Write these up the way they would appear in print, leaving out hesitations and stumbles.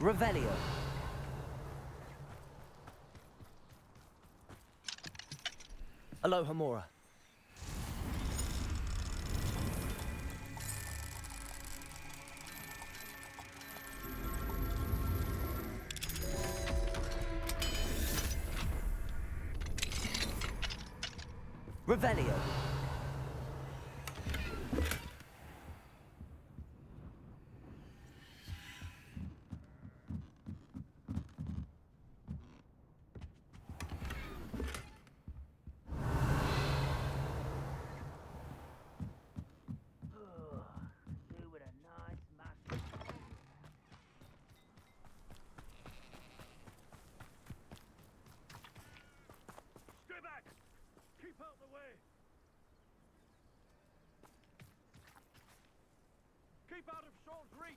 Revelio. Aloha Mora. Revelio. Keep out of Shaw's reach!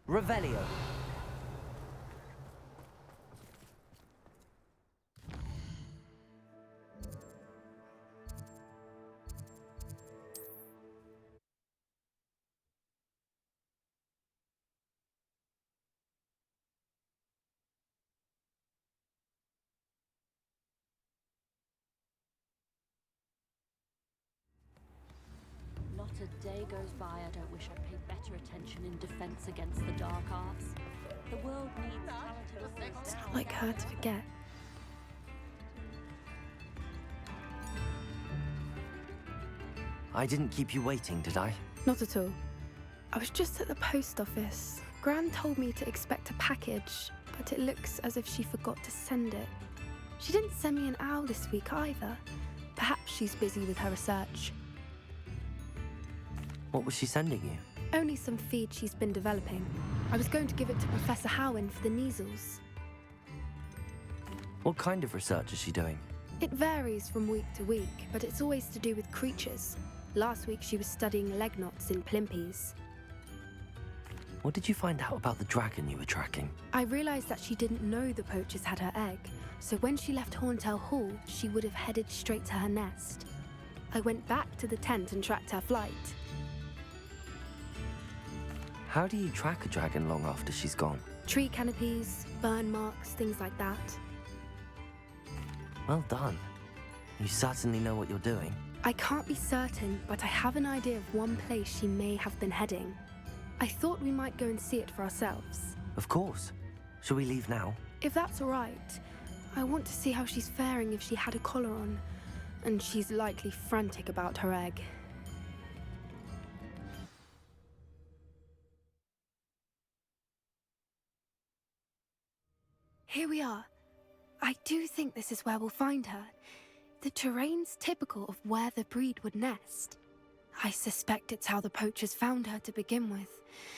Revelio. Not a day goes by I don't wish I'd paid better attention in defense against the dark arts. The world needs talented It's not like her to forget. I didn't keep you waiting, did I? Not at all. I was just at the post office. Gran told me to expect a package, but it looks as if she forgot to send it. She didn't send me an owl this week either. Perhaps she's busy with her research. What was she sending you? Only some feed she's been developing. I was going to give it to Professor Howin for the measles. What kind of research is she doing? It varies from week to week, but it's always to do with creatures. Last week she was studying leg knots in plimpies. What did you find out about the dragon you were tracking? I realised that she didn't know the poachers had her egg, so when she left Horntail Hall, she would have headed straight to her nest. I went back to the tent and tracked her flight. How do you track a dragon long after she's gone? Tree canopies, burn marks, things like that. Well done. You certainly know what you're doing. I can't be certain, but I have an idea of one place she may have been heading. I thought we might go and see it for ourselves. Of course. Shall we leave now? If that's all right. I want to see how she's faring if she had a collar on. And she's likely frantic about her egg. Here we are. I do think this is where we'll find her. The terrain's typical of where the breed would nest. I suspect it's how the poachers found her to begin with.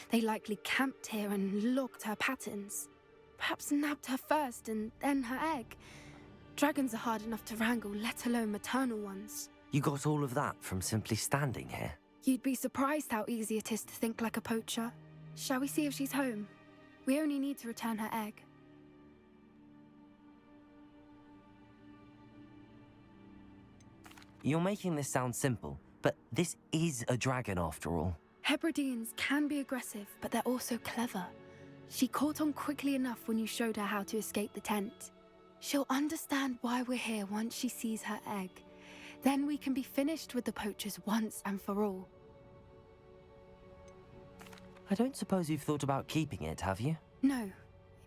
They likely camped here and logged her patterns. Perhaps nabbed her first and then her egg. Dragons are hard enough to wrangle, let alone maternal ones. You got all of that from simply standing here? You'd be surprised how easy it is to think like a poacher. Shall we see if she's home? We only need to return her egg. You're making this sound simple, but this is a dragon after all. Hebrideans can be aggressive, but they're also clever. She caught on quickly enough when you showed her how to escape the tent. She'll understand why we're here once she sees her egg. Then we can be finished with the poachers once and for all. I don't suppose you've thought about keeping it, have you? No,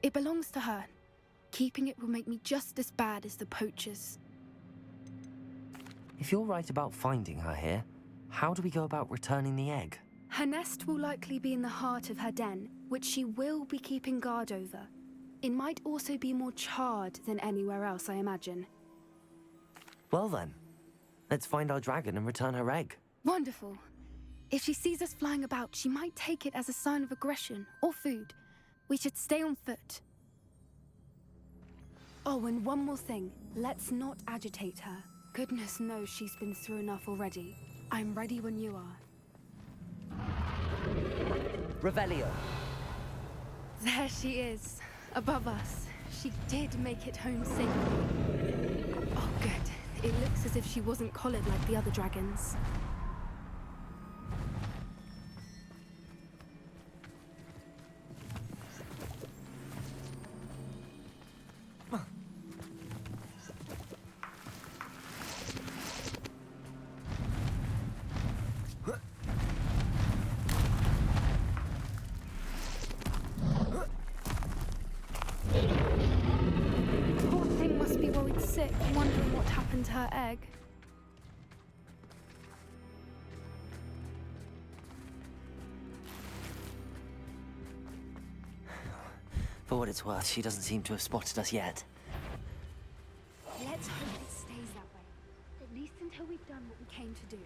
it belongs to her. Keeping it will make me just as bad as the poachers. If you're right about finding her here, how do we go about returning the egg? Her nest will likely be in the heart of her den, which she will be keeping guard over. It might also be more charred than anywhere else, I imagine. Well then, let's find our dragon and return her egg. Wonderful. If she sees us flying about, she might take it as a sign of aggression or food. We should stay on foot. Oh, and one more thing. Let's not agitate her. Goodness knows she's been through enough already. I'm ready when you are. Revelio. There she is, above us. She did make it home safely. Oh, good. It looks as if she wasn't collared like the other dragons. Poor thing must be worried sick, wondering what happened to her egg. For what it's worth, she doesn't seem to have spotted us yet. Let's hope it stays that way. At least until we've done what we came to do.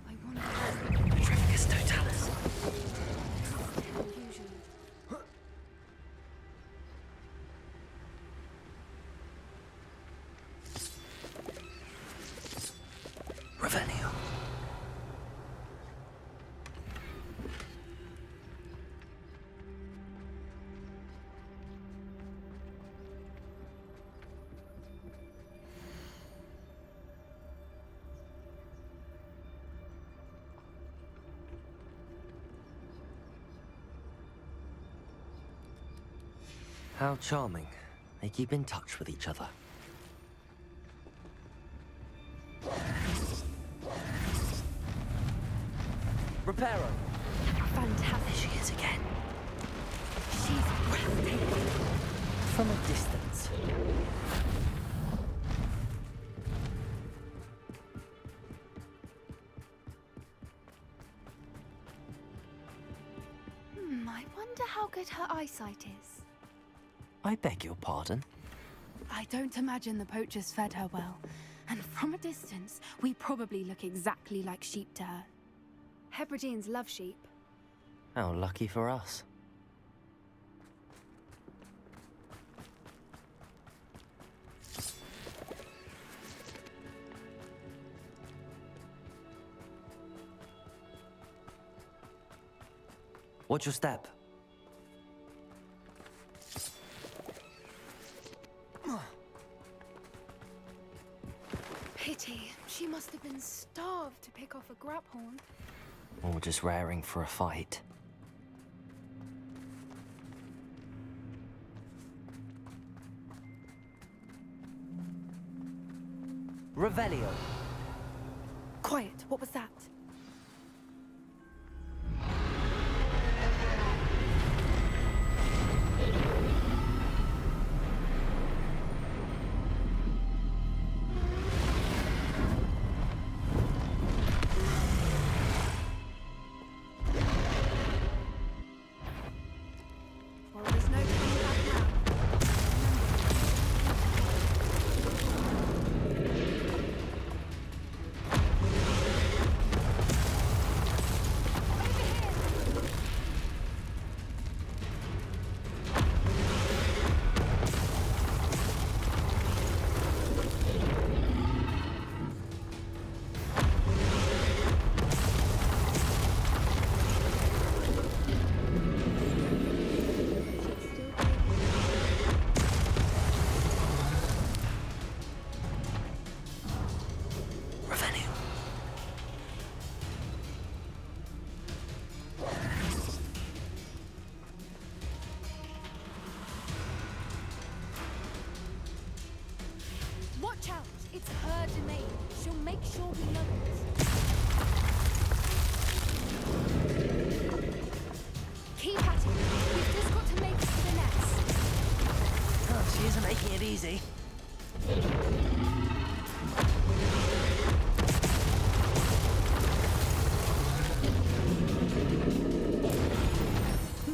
I wonder... Petrificus totalis. Usually. Revelio. How charming. They keep in touch with each other. Reparo! Fantastic. There she is again. She's breathtaking. From a distance. I wonder how good her eyesight is. I beg your pardon? I don't imagine the poachers fed her well. And from a distance, we probably look exactly like sheep to her. Hebrideans love sheep. How lucky for us. Watch your step. Pity. She must have been starved to pick off a graphorn. Or just raring for a fight. Revelio. Quiet. What was that? Well, there's no turning back now. Revelio. Watch out! It's her domain. She'll make sure we know it. Keep at it. We've just got to make it to the nest. Oh, she isn't making it easy.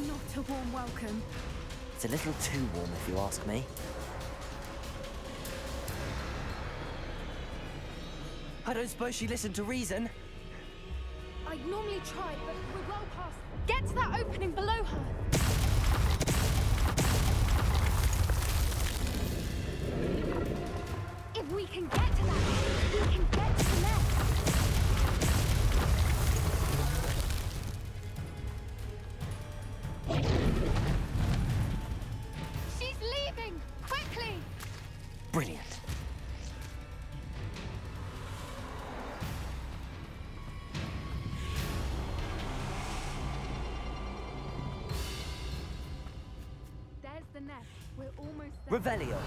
Not a warm welcome. It's a little too warm, if you ask me. I don't suppose she listened to reason. I'd normally try, but we're well past. Get to that opening below her. If we can get to that, we can get to the nest. almost there. Revelio.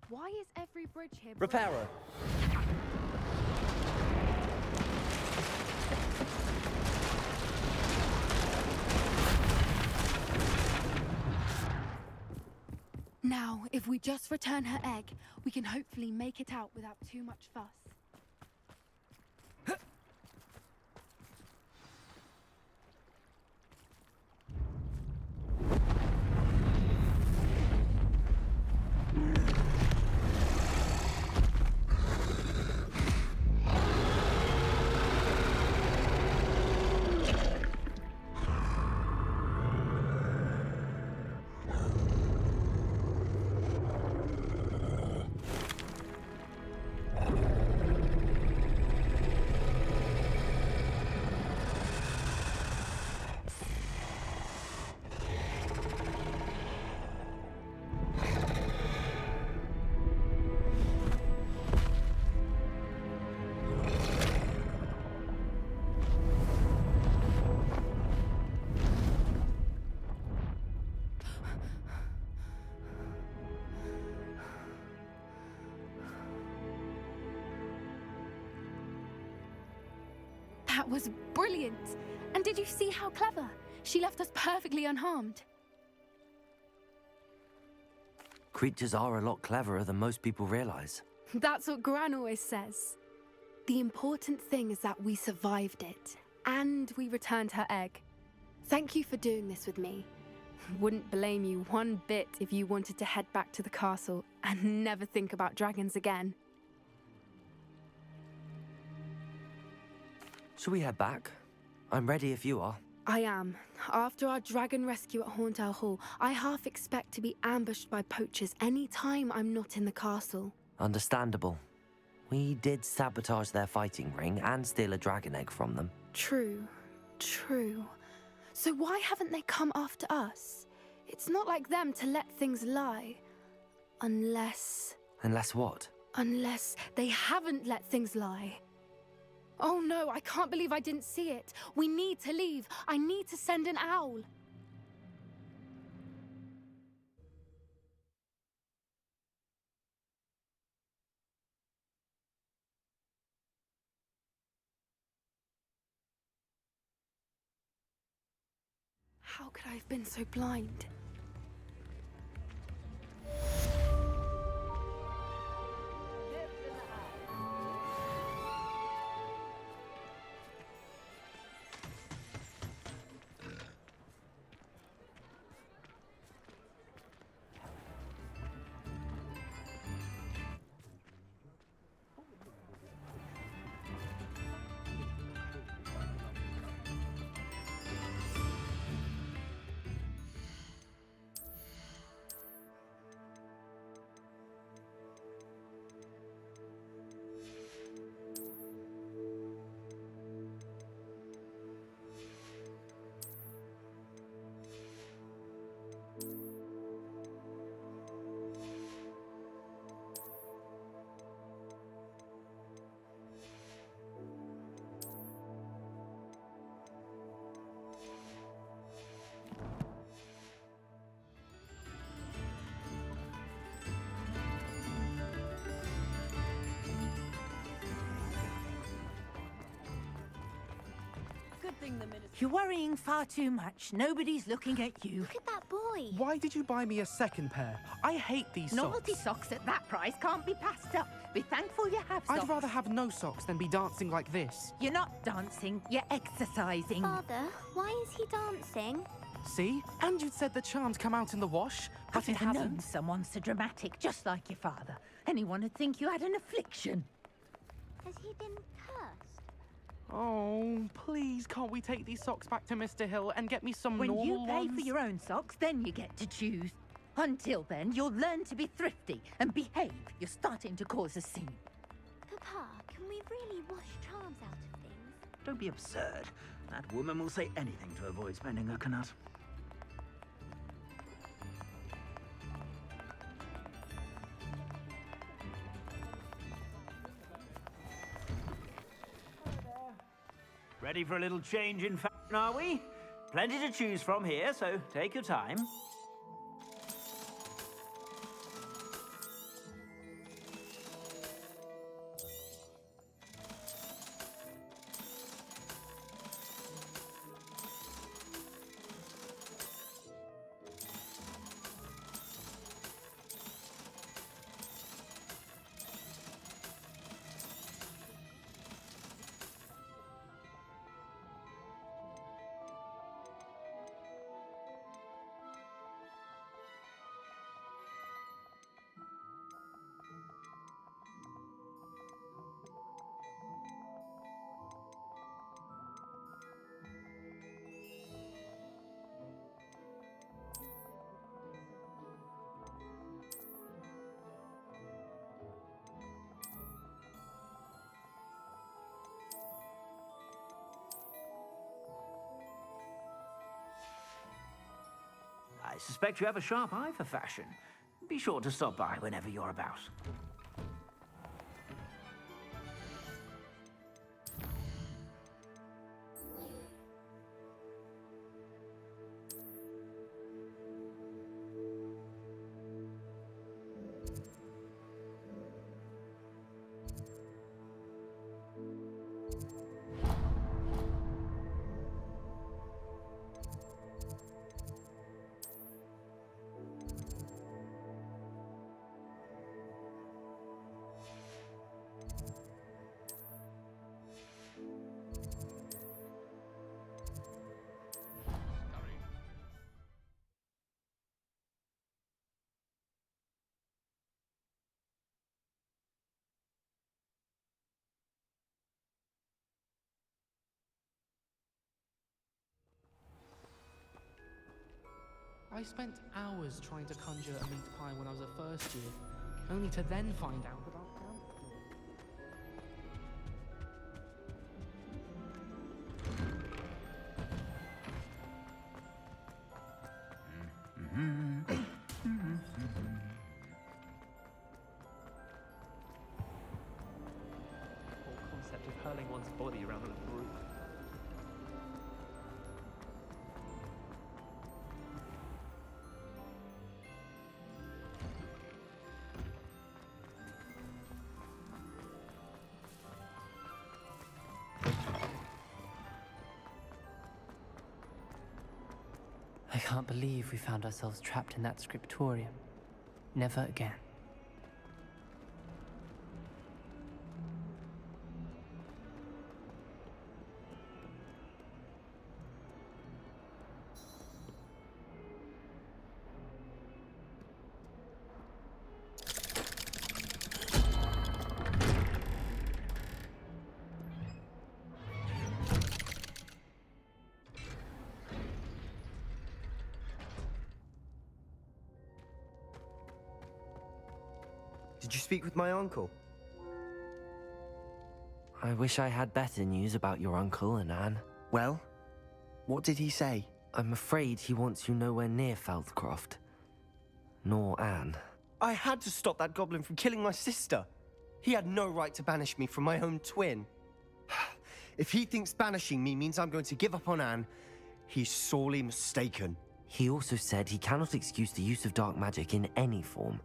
Why is every bridge here? Reparo. Now, if we just return her egg, we can hopefully make it out without too much fuss. That was brilliant! And did you see how clever? She left us perfectly unharmed. Creatures are a lot cleverer than most people realize. That's what Gran always says. The important thing is that we survived it, and we returned her egg. Thank you for doing this with me. Wouldn't blame you one bit if you wanted to head back to the castle and never think about dragons again. Shall we head back? I'm ready if you are. I am. After our dragon rescue at Hauntow Hall, I half expect to be ambushed by poachers any time I'm not in the castle. Understandable. We did sabotage their fighting ring and steal a dragon egg from them. True. So why haven't they come after us? It's not like them to let things lie. Unless what? Unless they haven't let things lie. Oh no, I can't believe I didn't see it. We need to leave. I need to send an owl. How could I have been so blind? Good thing the minister... You're worrying far too much. Nobody's looking at you. Look at that boy. Why did you buy me a second pair? I hate these Novelty socks. socks at that price can't be passed up. Be thankful you have socks. I'd rather have no socks than be dancing like this. You're not dancing, you're exercising. Father, why is he dancing? See? And you'd said the charms come out in the wash, but I've it never known hasn't. someone so dramatic, just like your father. Anyone would think you had an affliction. Has he been cursed? Oh, please, can't we take these socks back to Mr. Hill and get me some When normal you pay ones? for your own socks, then you get to choose. Until then, you'll learn to be thrifty and behave. You're starting to cause a scene. Papa, can we really wash charms out of things? Don't be absurd. That woman will say anything to avoid spending her knut. Ready for a little change in fashion, are we? Plenty to choose from here, so take your time. I suspect you have a sharp eye for fashion. Be sure to stop by whenever you're about. I spent hours trying to conjure a meat pie when I was a first year, only to then find out about the whole concept of hurling one's body around with a broom. I can't believe we found ourselves trapped in that scriptorium. Never again. Did you speak with my uncle? I wish I had better news about your uncle and Anne. Well, what did he say? I'm afraid he wants you nowhere near Feldcroft. Nor Anne. I had to stop that goblin from killing my sister. He had no right to banish me from my own twin. If he thinks banishing me means I'm going to give up on Anne, he's sorely mistaken. He also said he cannot excuse the use of dark magic in any form,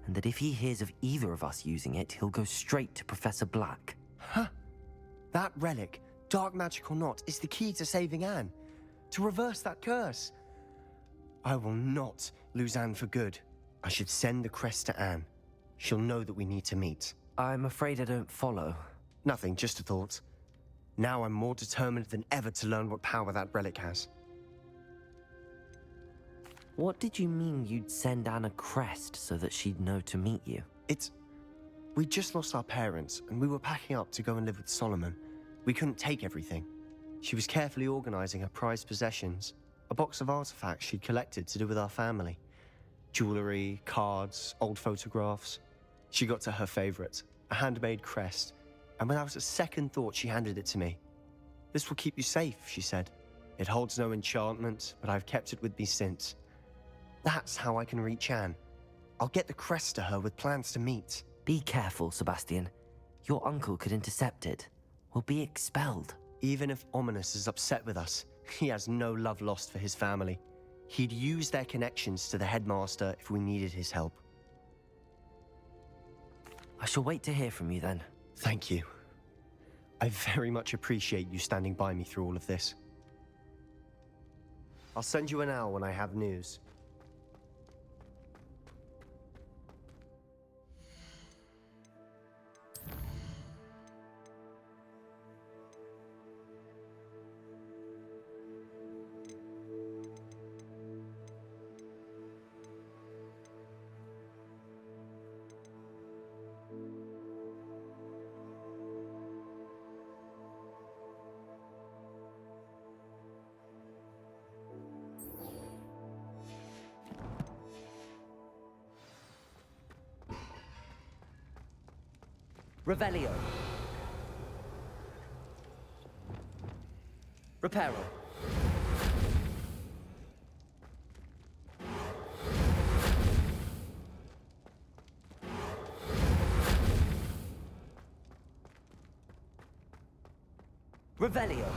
and that if he hears of either of us using it, he'll go straight to Professor Black. Huh? That relic, dark magic or not, is the key to saving Anne. To reverse that curse. I will not lose Anne for good. I should send the crest to Anne. She'll know that we need to meet. I'm afraid I don't follow. Nothing, just a thought. Now I'm more determined than ever to learn what power that relic has. What did you mean you'd send Anne a crest so that she'd know to meet you? We just lost our parents, and we were packing up to go and live with Solomon. We couldn't take everything. She was carefully organizing her prized possessions, a box of artifacts she'd collected to do with our family. Jewellery, cards, old photographs. She got to her favourite, a handmade crest, and without a second thought she handed it to me. "This will keep you safe," she said. "It holds no enchantment, but I've kept it with me since. That's how I can reach Anne. I'll get the crest to her with plans to meet." Be careful, Sebastian. Your uncle could intercept it. We'll be expelled. Even if Ominous is upset with us, he has no love lost for his family. He'd use their connections to the headmaster if we needed his help. I shall wait to hear from you then. Thank you. I very much appreciate you standing by me through all of this. I'll send you an owl when I have news. Revelio. Reparo. Revelio.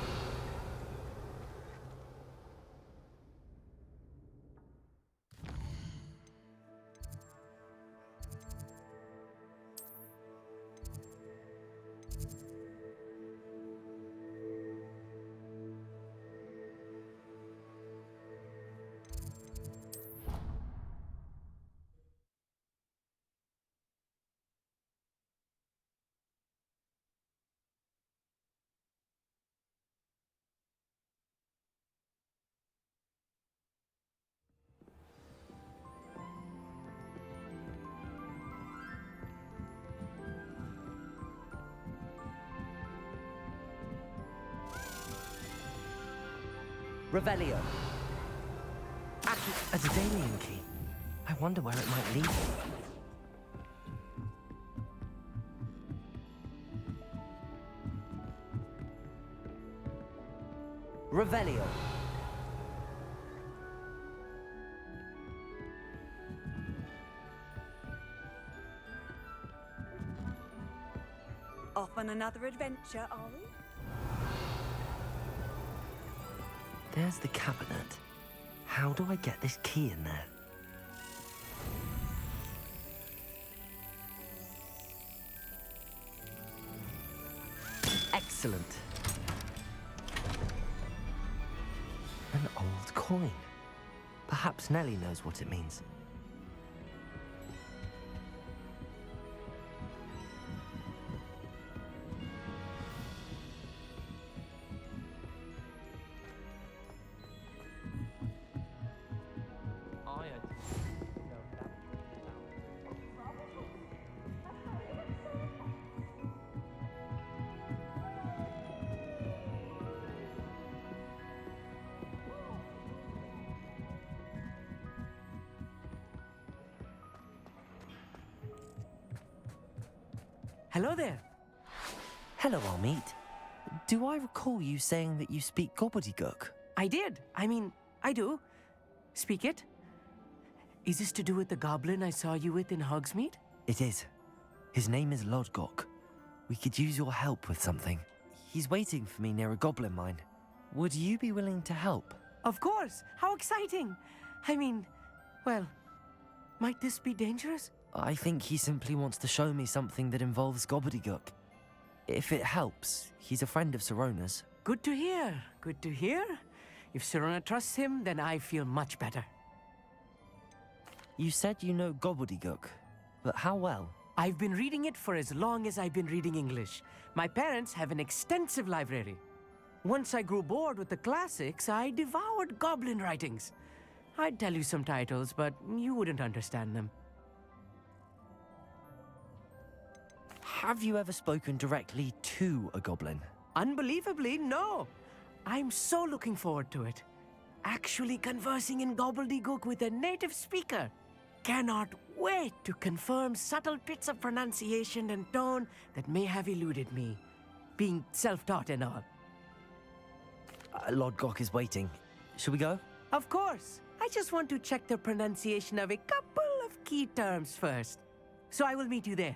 Revelio. A Daedalian key. I wonder where it might lead. Revelio. Off on another adventure, are we? There's the cabinet. How do I get this key in there? Excellent. An old coin. Perhaps Nellie knows what it means. Hello there. Hello, Armeet. Do I recall you saying that you speak gobbledygook? I did. I do. Speak it. Is this to do with the goblin I saw you with in Hogsmeade? It is. His name is Lodgok. We could use your help with something. He's waiting for me near a goblin mine. Would you be willing to help? Of course. How exciting. Well, might this be dangerous? I think he simply wants to show me something that involves gobbledygook. If it helps, he's a friend of Sirona's. Good to hear. Good to hear. If Sirona trusts him, then I feel much better. You said you know gobbledygook, but how well? I've been reading it for as long as I've been reading English. My parents have an extensive library. Once I grew bored with the classics, I devoured goblin writings. I'd tell you some titles, but you wouldn't understand them. Have you ever spoken directly to a goblin? Unbelievably, no. I'm so looking forward to it. Actually conversing in gobbledygook with a native speaker. cannot wait to confirm subtle bits of pronunciation and tone that may have eluded me, being self-taught and all. Lord Gok is waiting. Should we go? Of course. I just want to check the pronunciation of a couple of key terms first. So I will meet you there.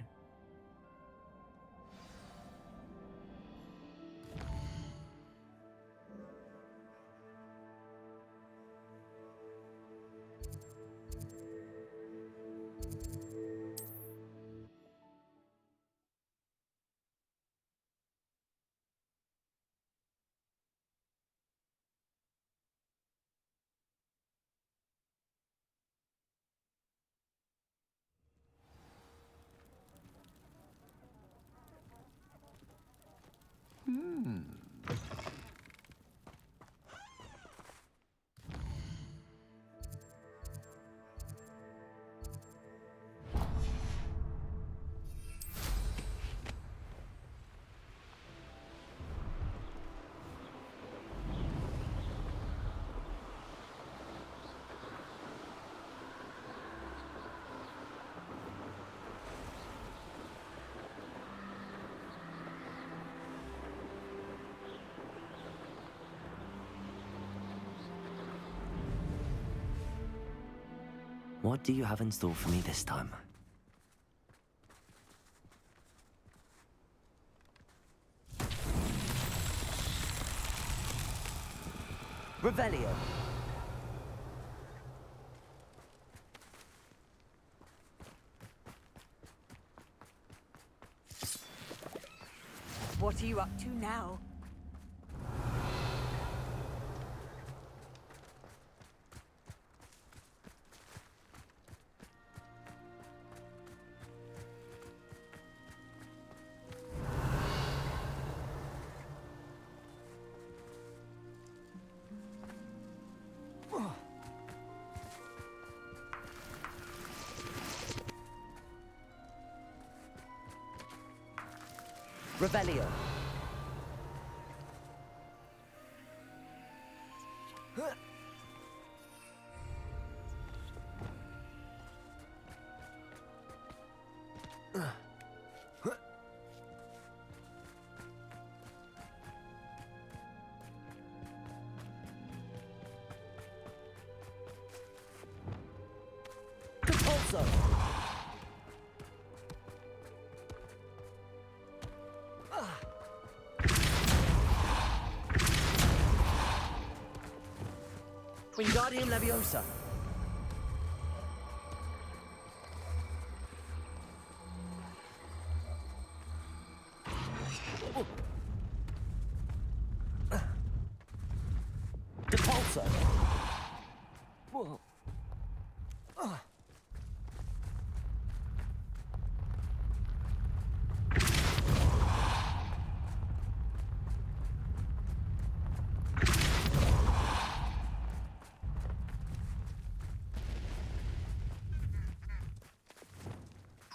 What do you have in store for me this time? Revelio. What are you up to now? Revelio. Compulso. Wingardium Leviosa. Depulso. Whoa.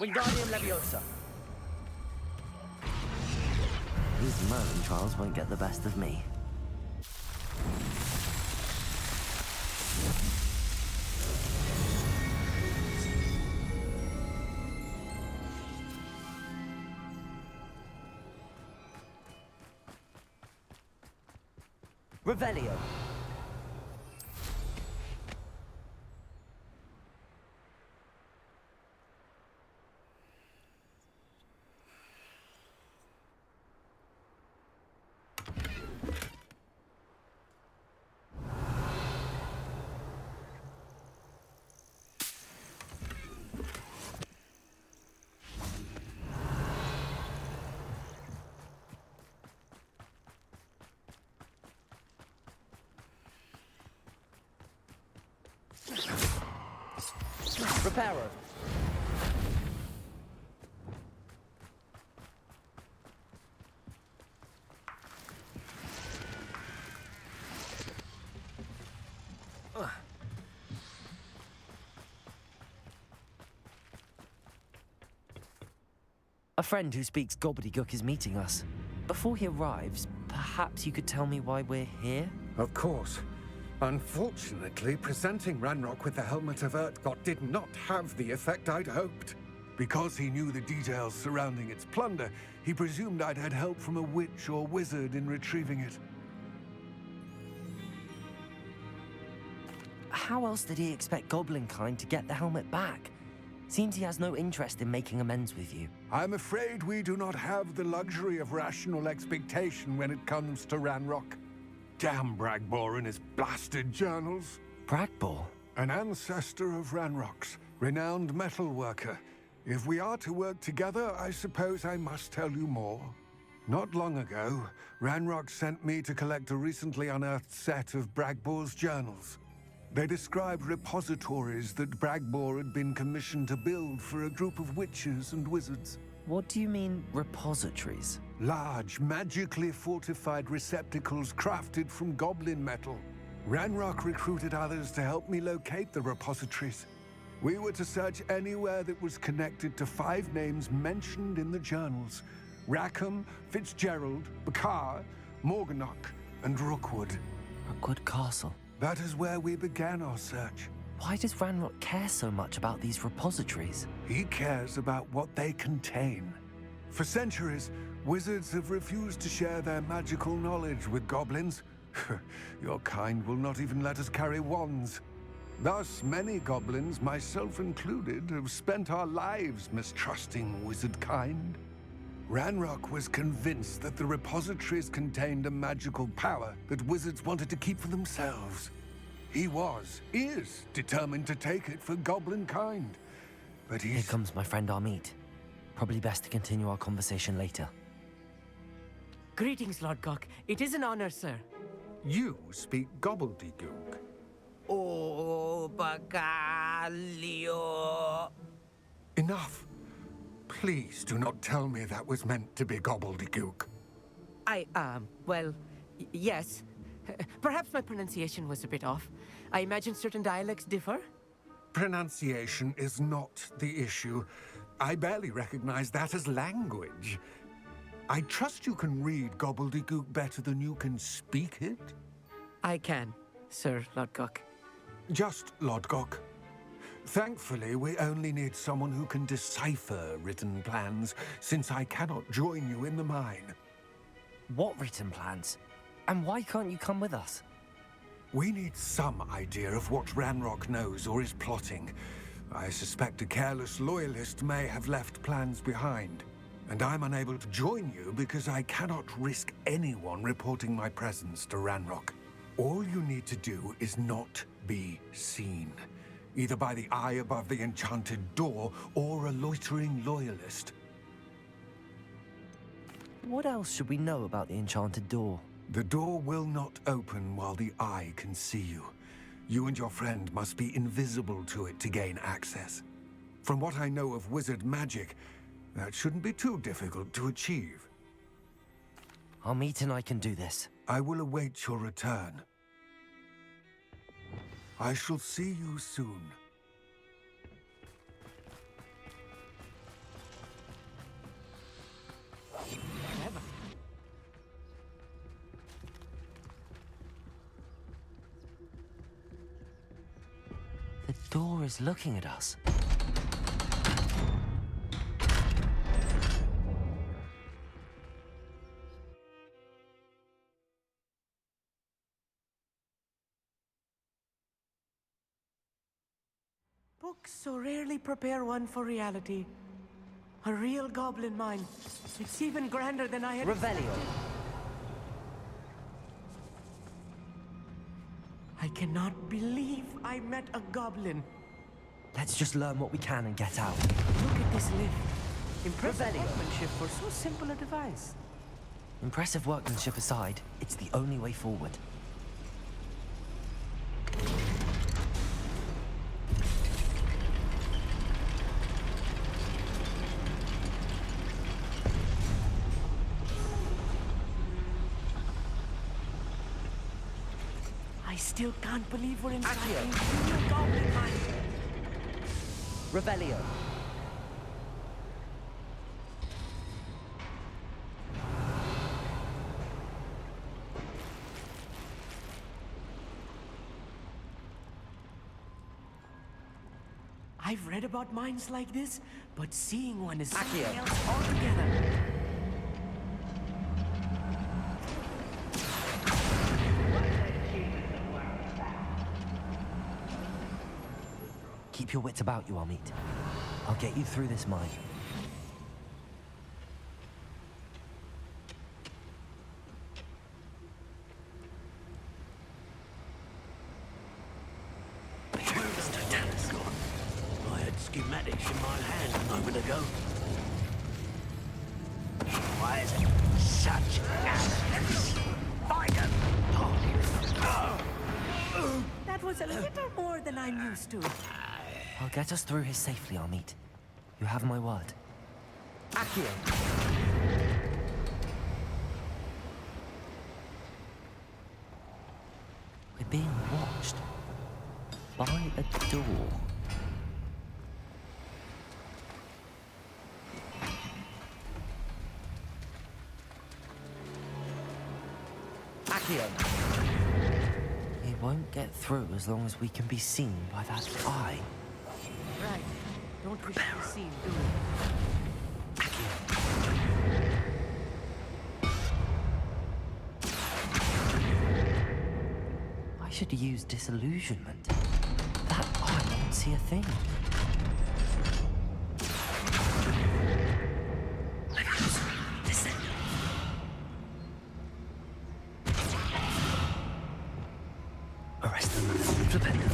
Wingardium Leviosa. These Merlin trials won't get the best of me. Revelio. Reparo. A friend who speaks gobbledygook is meeting us. Before he arrives, perhaps you could tell me why we're here? Of course. Unfortunately, presenting Ranrock with the Helmet of Urtkot did not have the effect I'd hoped. Because he knew the details surrounding its plunder, he presumed I'd had help from a witch or wizard in retrieving it. How else did he expect Goblinkind to get the helmet back? Seems he has no interest in making amends with you. I'm afraid we do not have the luxury of rational expectation when it comes to Ranrock. Damn Bragbor and his blasted journals. Bragbor? An ancestor of Ranrock's, renowned metalworker. If we are to work together, I suppose I must tell you more. Not long ago, Ranrock sent me to collect a recently unearthed set of Bragbor's journals. They described repositories that Bragbor had been commissioned to build for a group of witches and wizards. What do you mean, repositories? Large, magically fortified receptacles crafted from goblin metal. Ranrock recruited others to help me locate the repositories. We were to search anywhere that was connected to 5 names mentioned in the journals: Rackham, Fitzgerald, Bakar, Morganach, and Rookwood. Rookwood Castle. That is where we began our search. Why does Ranrock care so much about these repositories? He cares about what they contain. For centuries, wizards have refused to share their magical knowledge with goblins. Your kind will not even let us carry wands. Thus, many goblins, myself included, have spent our lives mistrusting wizard kind. Ranrock was convinced that the repositories contained a magical power that wizards wanted to keep for themselves. He is determined to take it for goblin kind. But Here comes my friend Amit. Probably best to continue our conversation later. Greetings, Lord Gok. It is an honor, sir. You speak gobbledygook. Oh, Bagalio. Enough. Please do not tell me that was meant to be gobbledygook. Yes. Perhaps my pronunciation was a bit off. I imagine certain dialects differ. Pronunciation is not the issue. I barely recognize that as language. I trust you can read gobbledygook better than you can speak it? I can, Sir Lodgok. Just Lodgok. Thankfully, we only need someone who can decipher written plans, since I cannot join you in the mine. What written plans? And why can't you come with us? We need some idea of what Ranrock knows or is plotting. I suspect a careless loyalist may have left plans behind. And I'm unable to join you because I cannot risk anyone reporting my presence to Ranrock. All you need to do is not be seen, either by the eye above the enchanted door or a loitering loyalist. What else should we know about the enchanted door? The door will not open while the eye can see you. You and your friend must be invisible to it to gain access. From what I know of wizard magic, that shouldn't be too difficult to achieve. Amit and I can do this. I will await your return. I shall see you soon. The door is looking at us. Books so rarely prepare one for reality. A real goblin mine. It's even grander than I had... Revelio. I cannot believe I met a goblin. Let's just learn what we can and get out. Look at this lift. Impressive Revelio. workmanship for so simple a device. Impressive workmanship aside, it's the only way forward. I still can't believe we're inside a real goblin mine. Revelio. I've read about mines like this, but seeing one is something else altogether. Keep your wits about you, Amit. I'll get you through this mine. I had schematics in my hand a moment ago. Why is it such That was a little more than I'm used to. I'll get us through here safely, Amit. You have my word. Accio! We're being watched. By a door. Accio! He won't get through as long as we can be seen by that eye. Right. Don't wish to be seen, do we? I should use disillusionment. That eye won't see a thing. Listen. Arrest them. Prevent them.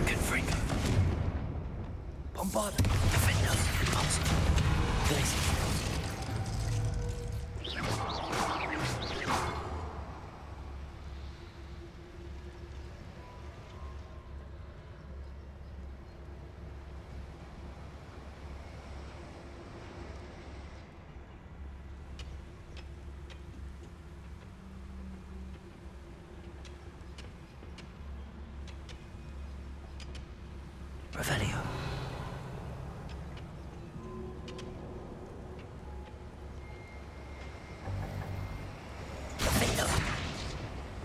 Confringo. Bombard. Defender. Pulse. Glacier. Revelio. Defendo.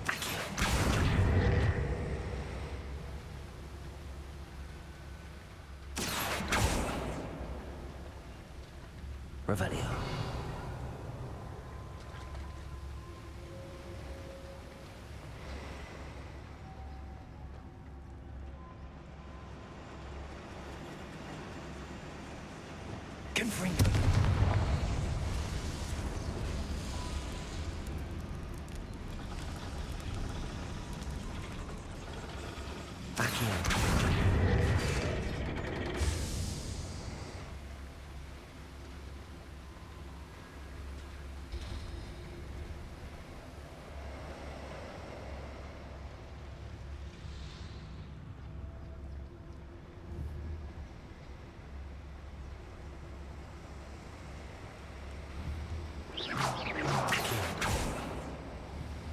Accio. Revelio. Confringo. Accio.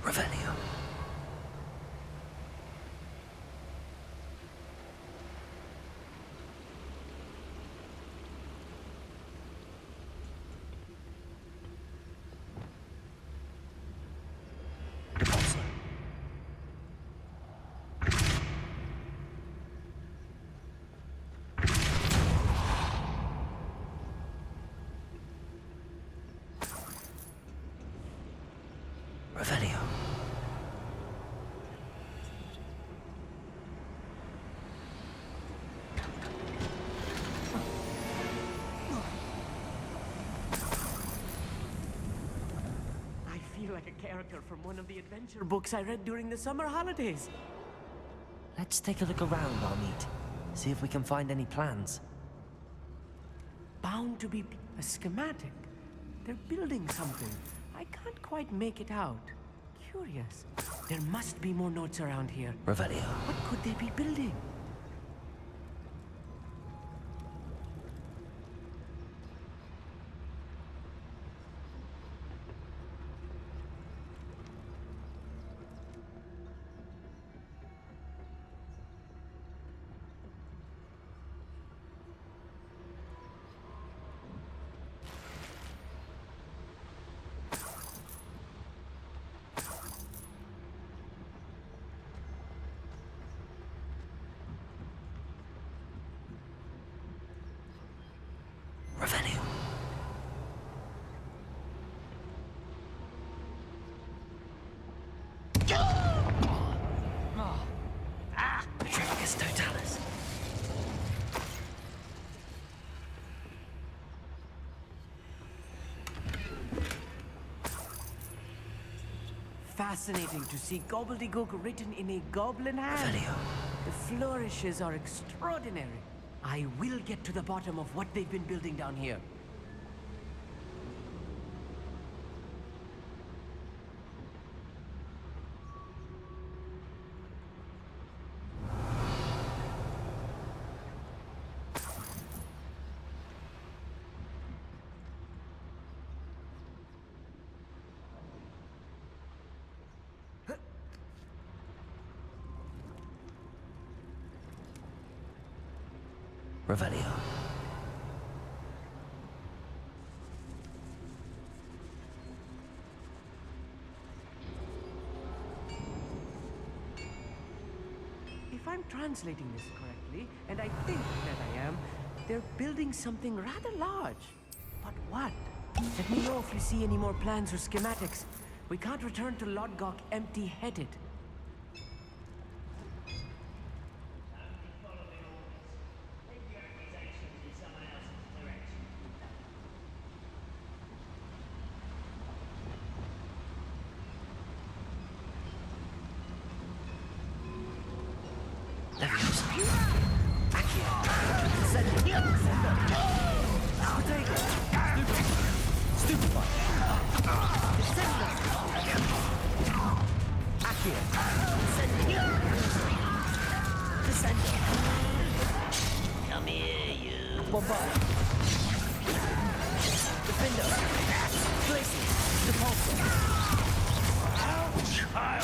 Revelio. Repulsor. Revelio. I feel like a character from one of the adventure books I read during the summer holidays. Let's take a look around, Amit. See if we can find any plans. Bound to be a schematic. They're building something. I can't quite make it out. Curious. There must be more notes around here. Revelio. What could they be building? fascinating to see gobbledygook written in a goblin hand. Revelio. The flourishes are extraordinary. I will get to the bottom of what they've been building down here. Revelio. If I'm translating this correctly, and I think that I am, they're building something rather large. But what? Let me know if you see any more plans or schematics. We can't return to Lodgok empty-headed. Come here, you. Bombard. Defender. Glacier. Depulsor. Child.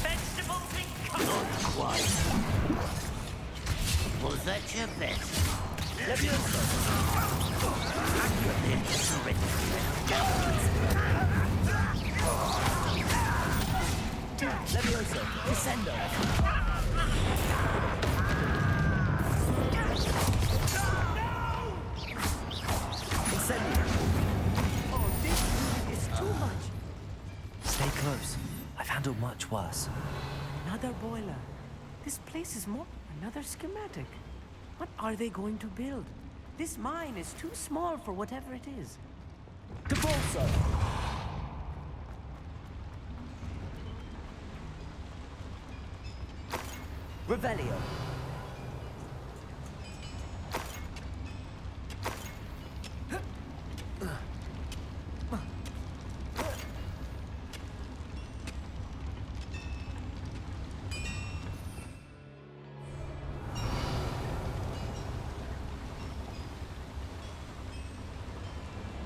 Vegetables in not quite. Was that your best? Leviosa. Accurately Leviosa. Descendo. Incendio. Oh, this is too much. Stay close. I've handled much worse. Another boiler. This place is more another schematic. What are they going to build? This mine is too small for whatever it is. Depulsor. Revelio.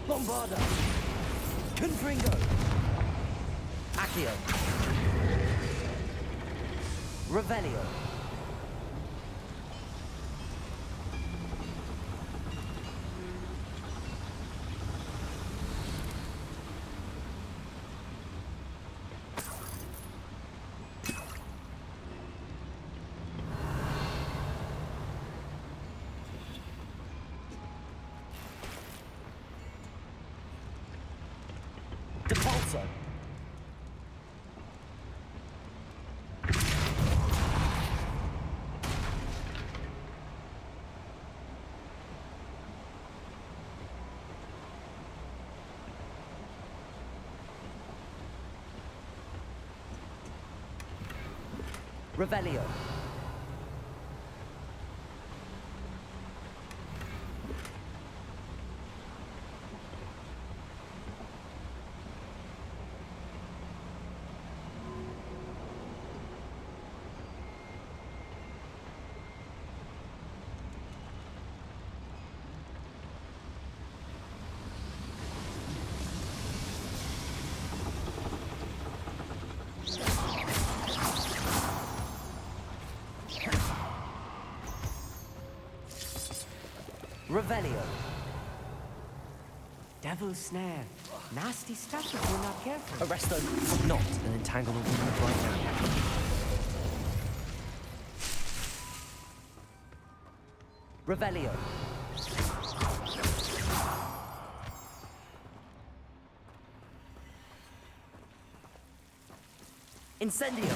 Bombarda. Confringo. Accio. Revelio. Depulsor. Revelio. Revelio. Devil's snare. Nasty stuff if you're not careful. Arresto. Not an entanglement wound right now. Revelio. Incendio.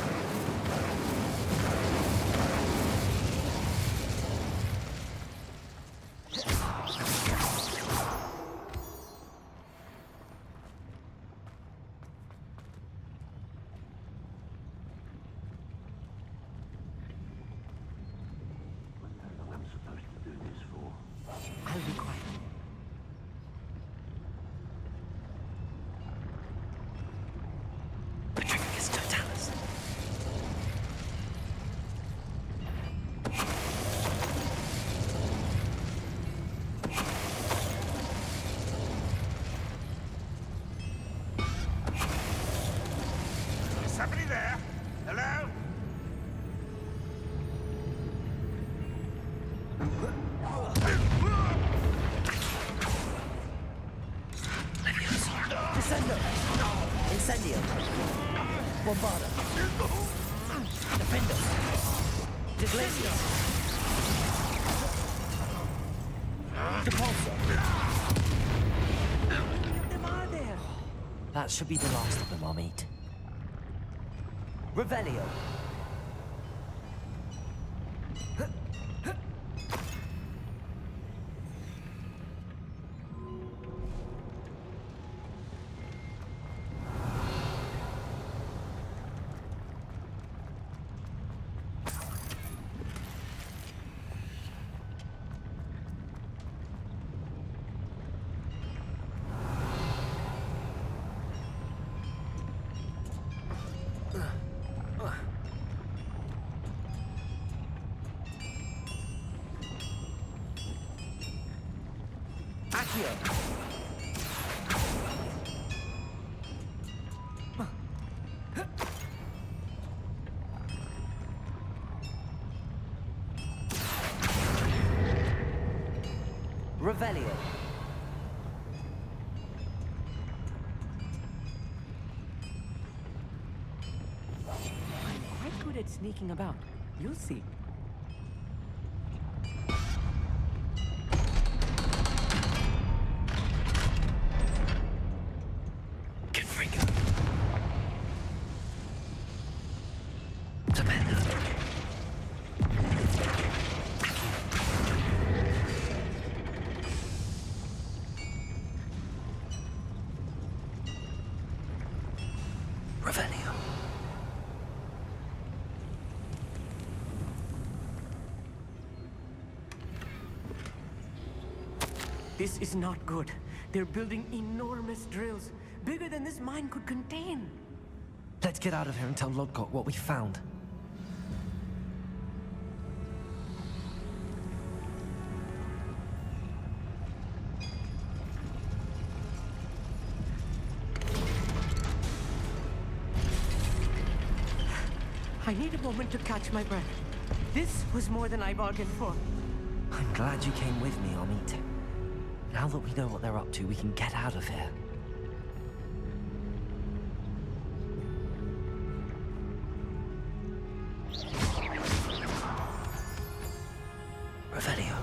Glacier! How many of them are there? That should be the last of them, Amit. Revelio! Revelio. I'm quite good at sneaking about. You'll see. Revelio. This is not good. They're building enormous drills, bigger than this mine could contain. Let's get out of here and tell Lodgok what we found. I need a moment to catch my breath. This was more than I bargained for. I'm glad you came with me, Amit. Now that we know what they're up to, we can get out of here. Revelio.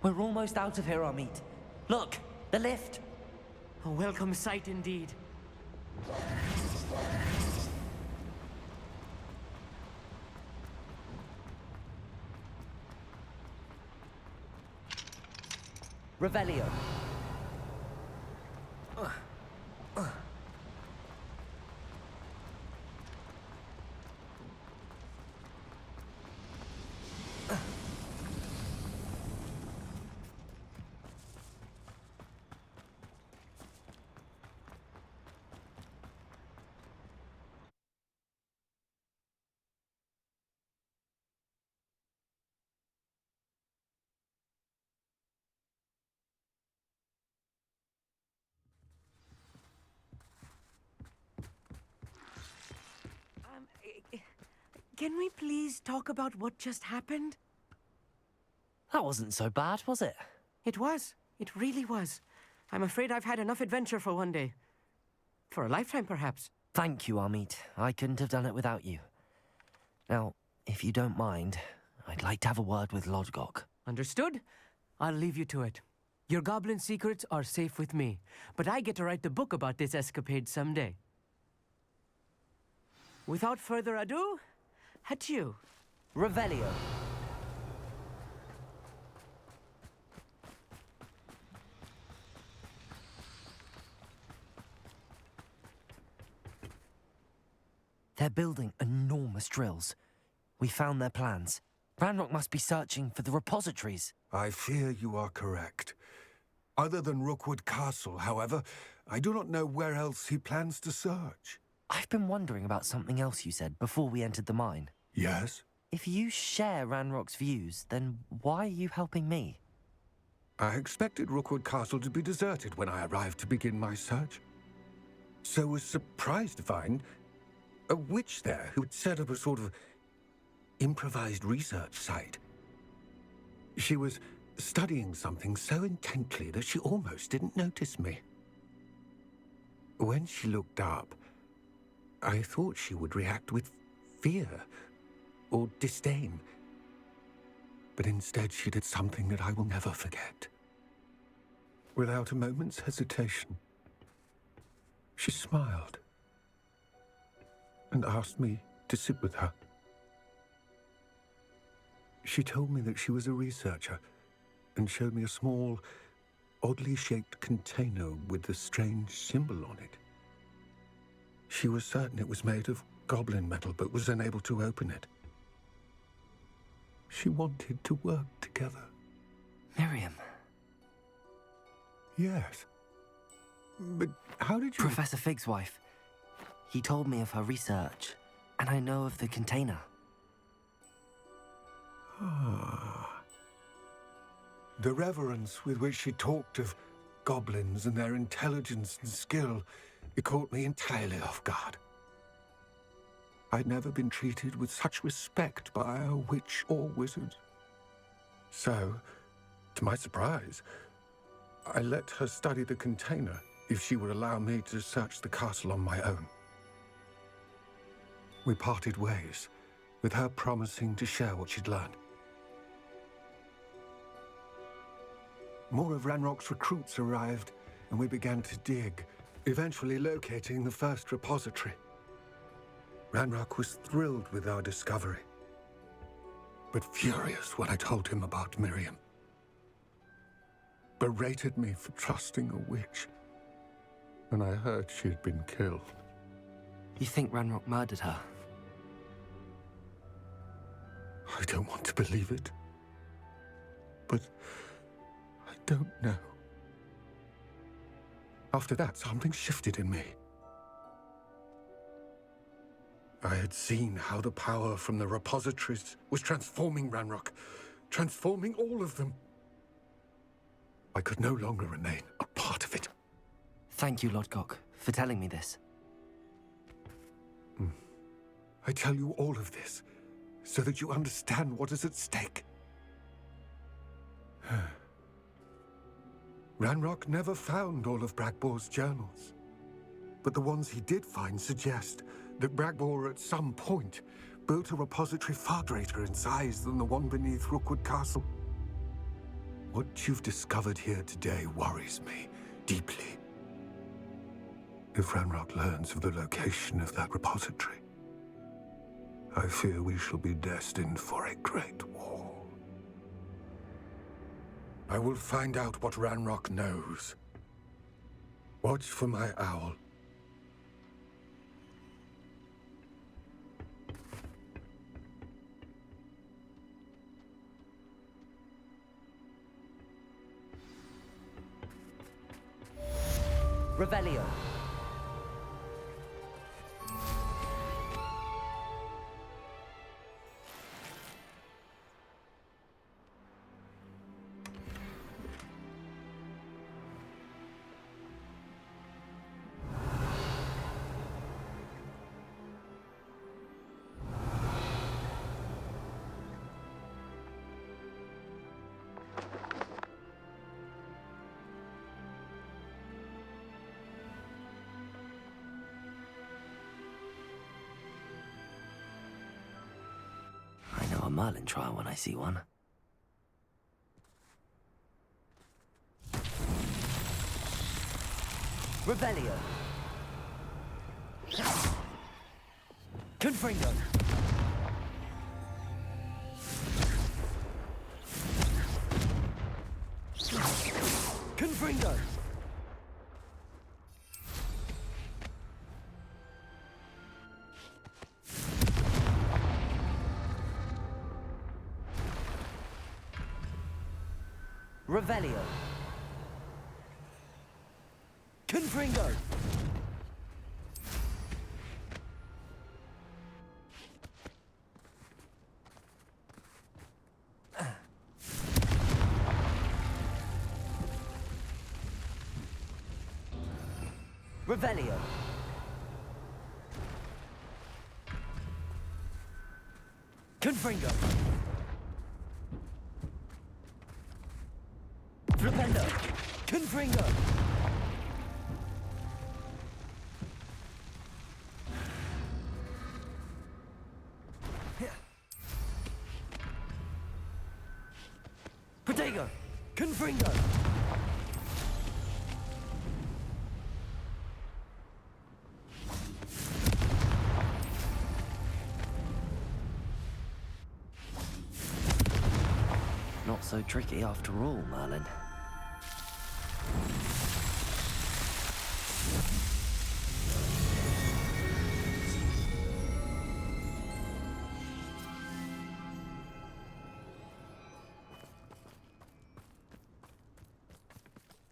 We're almost out of here, Amit. Look, the lift. A welcome sight indeed. Revelio. Can we please talk about what just happened? That wasn't so bad, was it? It was. It really was. I'm afraid I've had enough adventure for one day. For a lifetime, perhaps. Thank you, Amit. I couldn't have done it without you. Now, if you don't mind, I'd like to have a word with Lodgok. Understood? I'll leave you to it. Your goblin secrets are safe with me, but I get to write the book about this escapade someday. Without further ado, adieu. Revelio. They're building enormous drills. We found their plans. Ranrock must be searching for the repositories. I fear you are correct. Other than Rookwood Castle, however, I do not know where else he plans to search. I've been wondering about something else you said before we entered the mine. Yes? If you share Ranrock's views, then why are you helping me? I expected Rookwood Castle to be deserted when I arrived to begin my search. So was surprised to find a witch there who'd set up a sort of improvised research site. She was studying something so intently that she almost didn't notice me. When she looked up, I thought she would react with fear or disdain. But instead she did something that I will never forget. Without a moment's hesitation, she smiled and asked me to sit with her. She told me that she was a researcher and showed me a small, oddly shaped container with a strange symbol on it. She was certain it was made of goblin metal, but was unable to open it. She wanted to work together. Miriam. Yes. But how did you... Professor Fig's wife. He told me of her research, and I know of the container. Ah. The reverence with which she talked of goblins and their intelligence and skill, it caught me entirely off guard. I'd never been treated with such respect by a witch or wizard. So, to my surprise, I let her study the container if she would allow me to search the castle on my own. We parted ways, with her promising to share what she'd learned. More of Ranrock's recruits arrived, and we began to dig, eventually locating the first repository. Ranrock was thrilled with our discovery, but furious when I told him about Miriam. Berated me for trusting a witch when I heard she had been killed. You think Ranrock murdered her? I don't want to believe it, but I don't know. After that, something shifted in me. I had seen how the power from the repositories was transforming Ranrock, transforming all of them. I could no longer remain a part of it. Thank you, Lodgok, for telling me this. I tell you all of this so that you understand what is at stake. Ranrock never found all of Bragbor's journals, but the ones he did find suggest that Bragbor at some point built a repository far greater in size than the one beneath Rookwood Castle. What you've discovered here today worries me deeply. If Ranrock learns of the location of that repository, I fear we shall be destined for a great war. I will find out what Ranrock knows. Watch for my owl. Revelio. I know a Merlin trial when I see one. Revelio. Confringo. Confringo. Revelio. Confringo. Revelio. Confringo. Flipendo. Confringo. Protego. Confringo. Not so tricky after all, Merlin.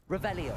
Revelio.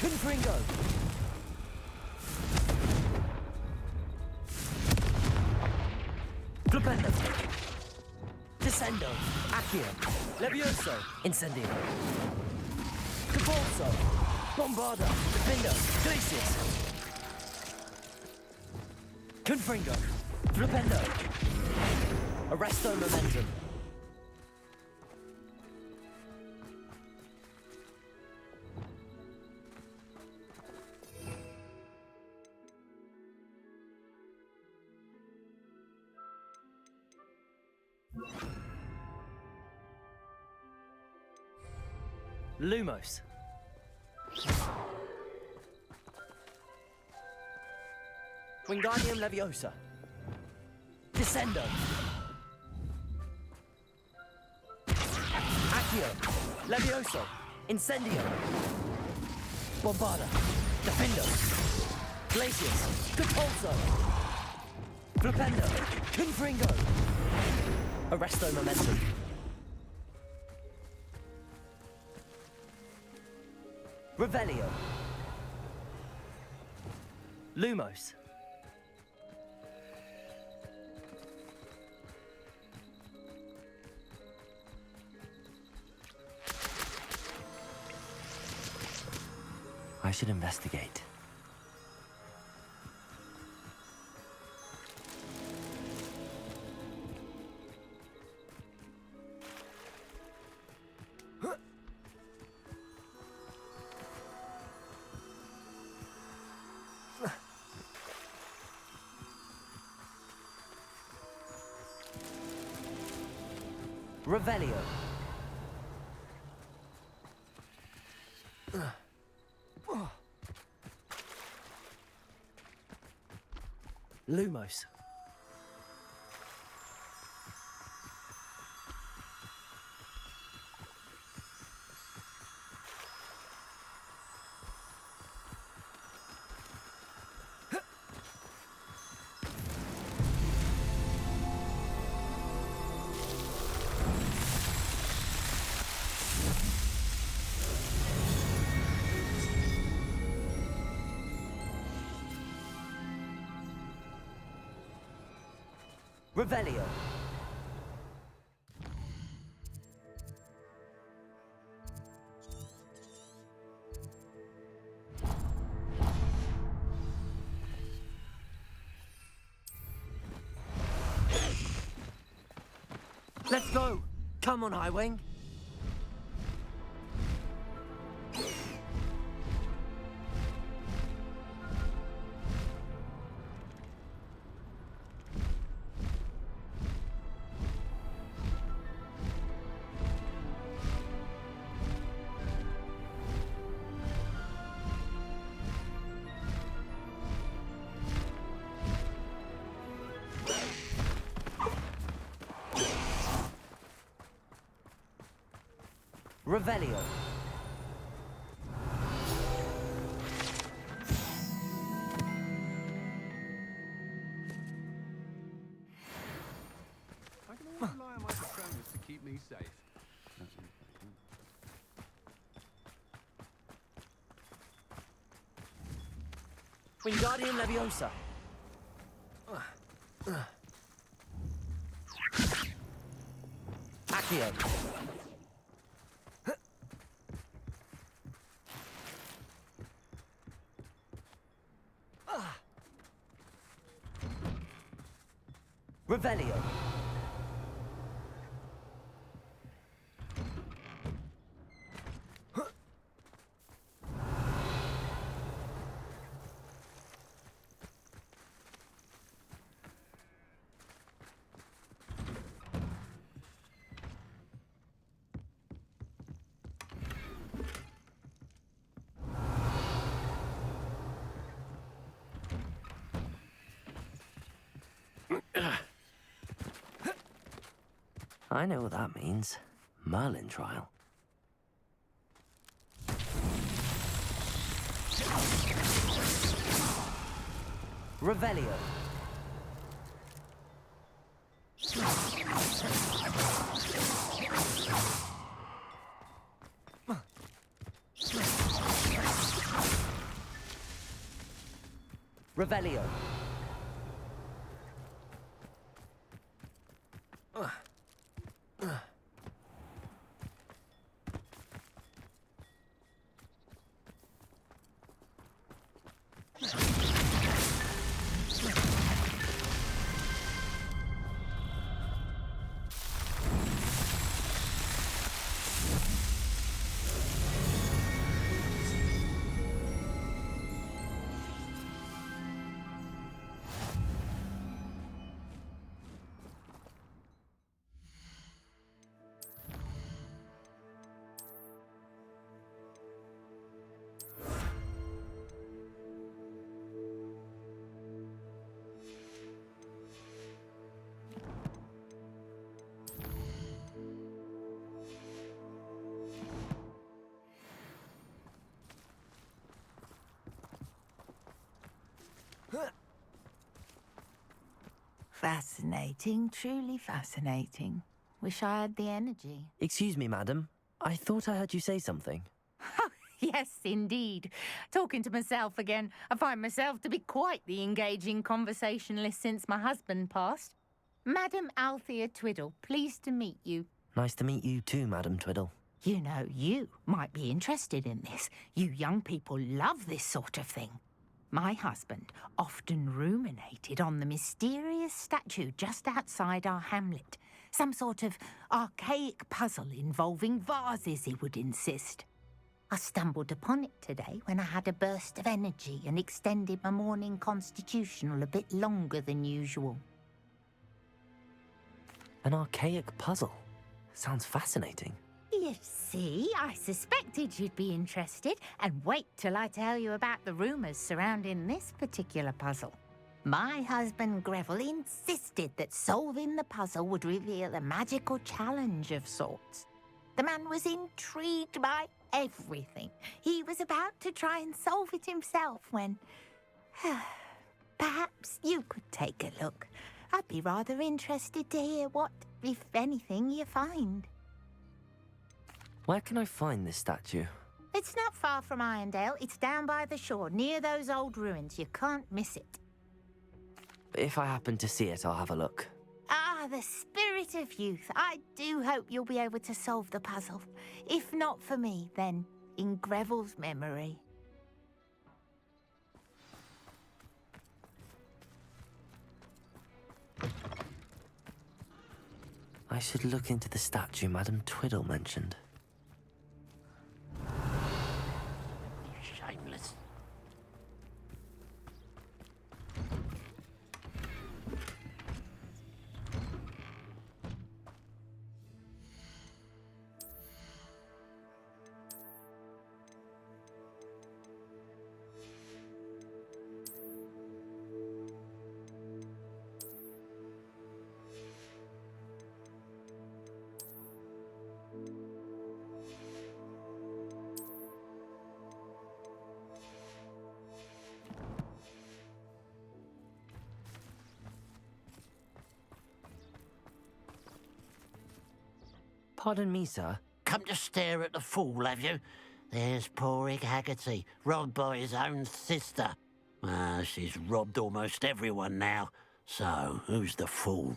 Confringo. Flipendo. Descendo. Accio. Levioso. Incendio. Capolso. Bombarda. Defendo. Glacius. Confringo. Flipendo. Arresto momentum. Lumos. Wingardium Leviosa. Descendo. Accio. Levioso. Incendio. Bombarda. Defendo. Glacius. Capolso. Flipendo. Confringo. Arresto momentum. Revelio. Lumos. I should investigate. Revelio. Lumos. Revelio. Let's go! Come on, Highwing. Revelio. I can always rely on my Patronus to keep me safe. Wingardium Leviosa. Accio. Revelio. I know what that means. Merlin trial. Revelio. Revelio. Fascinating, truly fascinating. Wish I had the energy. Excuse me, madam. I thought I heard you say something. Yes, indeed. Talking to myself again. I find myself to be quite the engaging conversationalist since my husband passed. Madam Althea Twiddle, pleased to meet you. Nice to meet you too, Madam Twiddle. You know, you might be interested in this. You young people love this sort of thing. My husband often ruminated on the mysterious statue just outside our hamlet. Some sort of archaic puzzle involving vases, he would insist. I stumbled upon it today when I had a burst of energy and extended my morning constitutional a bit longer than usual. An archaic puzzle. Sounds fascinating. You see, I suspected you'd be interested, and wait till I tell you about the rumours surrounding this particular puzzle. My husband Greville insisted that solving the puzzle would reveal a magical challenge of sorts. The man was intrigued by everything. He was about to try and solve it himself when... Perhaps you could take a look. I'd be rather interested to hear what, if anything, you find. Where can I find this statue? It's not far from Irondale. It's down by the shore, near those old ruins. You can't miss it. If I happen to see it, I'll have a look. the spirit of youth. I do hope you'll be able to solve the puzzle. If not for me, then in Greville's memory. I should look into the statue Madame Twiddle mentioned. Shameless. Pardon me, sir. Come to stare at the fool, have you? There's poor Ig Haggerty, robbed by his own sister. She's robbed almost everyone now. So, who's the fool?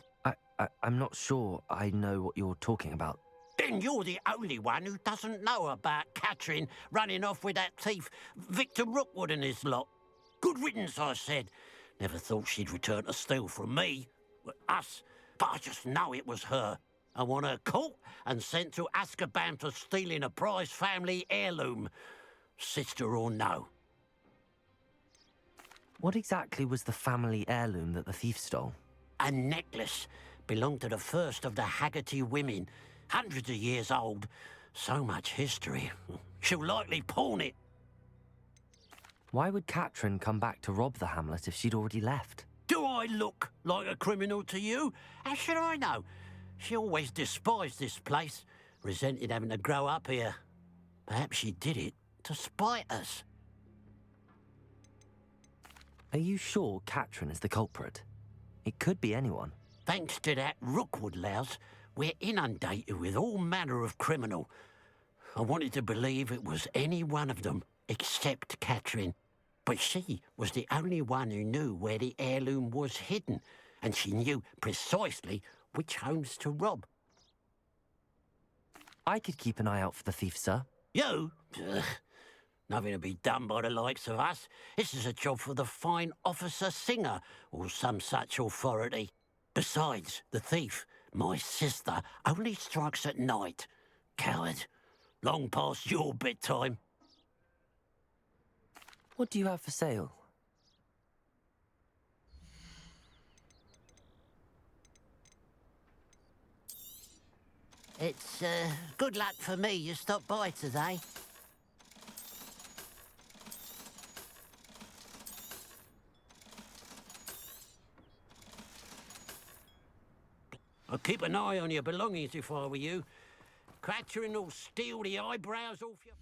I'm not sure I know what you're talking about. Then you're the only one who doesn't know about Catherine running off with that thief, Victor Rookwood and his lot. Good riddance, I said. Never thought she'd return to steal from me, us, but I just know it was her. I want her caught and sent to Azkaban for stealing a prized family heirloom, sister or no. What exactly was the family heirloom that the thief stole? A necklace belonged to the first of the Haggerty women, hundreds of years old. So much history. She'll likely pawn it. Why would Catherine come back to rob the hamlet if she'd already left? Do I look like a criminal to you? How should I know? She always despised this place, resented having to grow up here. Perhaps she did it to spite us. Are you sure Catherine is the culprit? It could be anyone. Thanks to that Rookwood louse, we're inundated with all manner of criminal. I wanted to believe it was any one of them, except Catherine. But she was the only one who knew where the heirloom was hidden, and she knew precisely which homes to rob. I could keep an eye out for the thief, sir. You? Ugh. Nothing to be done by the likes of us. This is a job for the fine officer Singer, or some such authority. Besides, the thief, my sister, only strikes at night. Coward. Long past your bedtime. What do you have for sale? It's, good luck for me you stopped by today. I'd keep an eye on your belongings if I were you. Catherine will steal the eyebrows off your...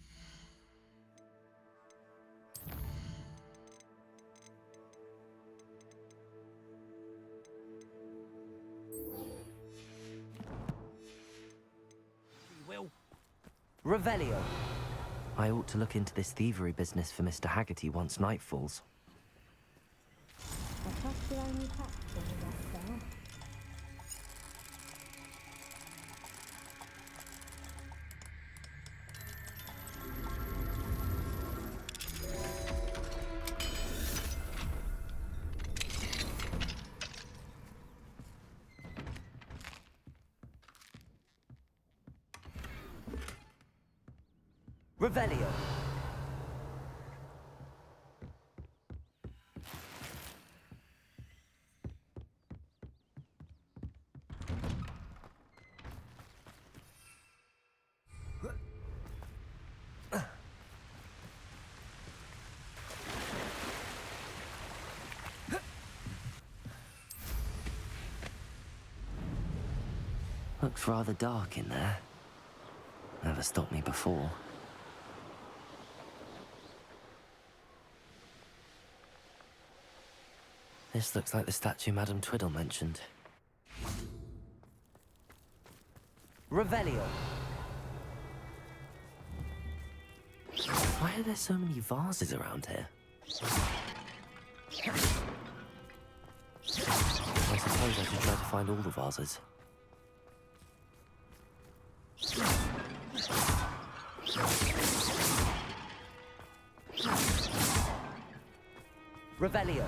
Revelio. I ought to look into this thievery business for Mr. Haggerty once night falls. Revelio. Looks rather dark in there. Never stopped me before. This looks like the statue Madame Twiddle mentioned. Revelio. Why are there so many vases around here? I suppose I should try to find all the vases. Revelio.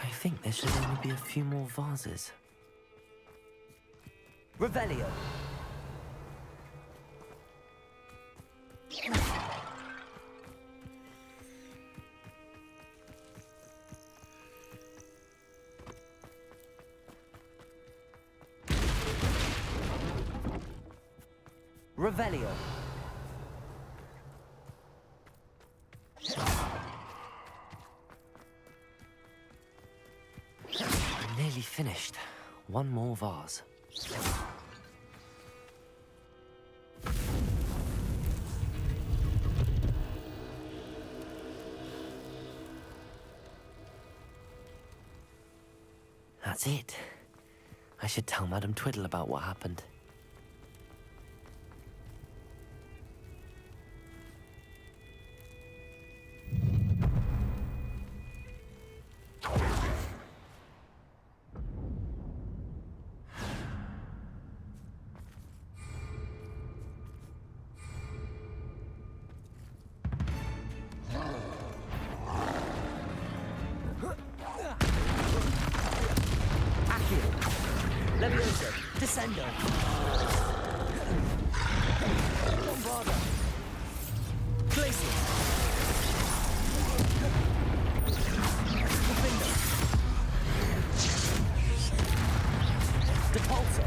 I think there should only be a few more vases. Revelio. Revelio. I'm nearly finished. One more vase. That's it. I should tell Madame Twiddle about what happened. Levioso, Descendo. Bombarda. Glacier. Defender. Depulso.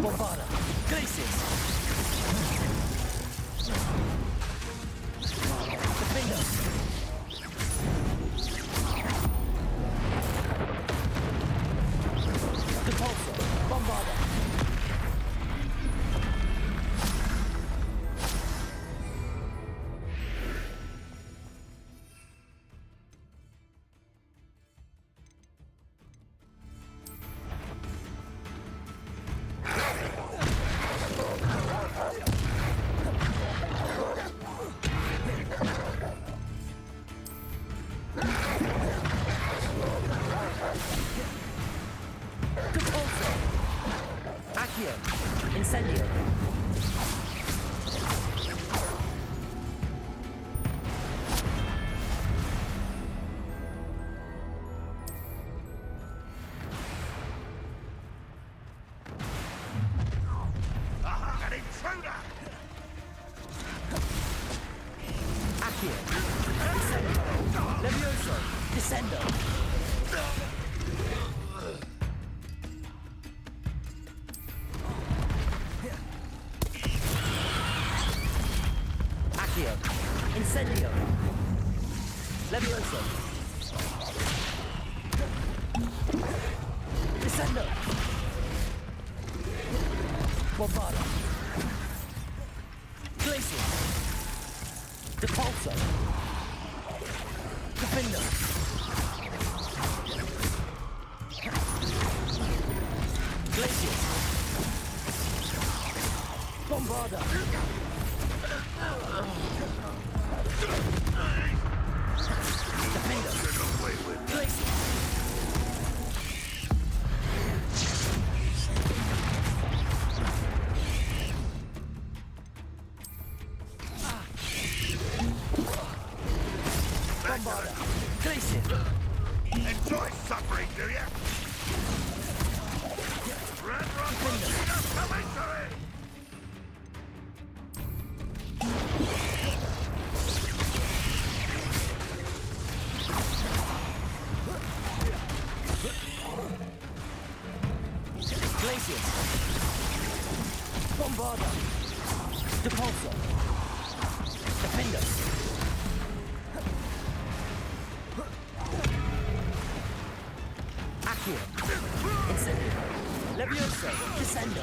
Bombarda. Glacier. Defender. Incendio. An intruder! Accio. Incendio. Levioso. Descendo. Incendio. Levioso. Descendo. Bombarda. Glacier. Depulso. Defender. Glacier. Bombarda. Defender. Glacier. Bombarda. Glacier. Enjoy suffering, do you? Red Rock Machina to victory! Glacier. Bombarda. Depulso. Defender. Accio. Incendio. Levioso. Descendo.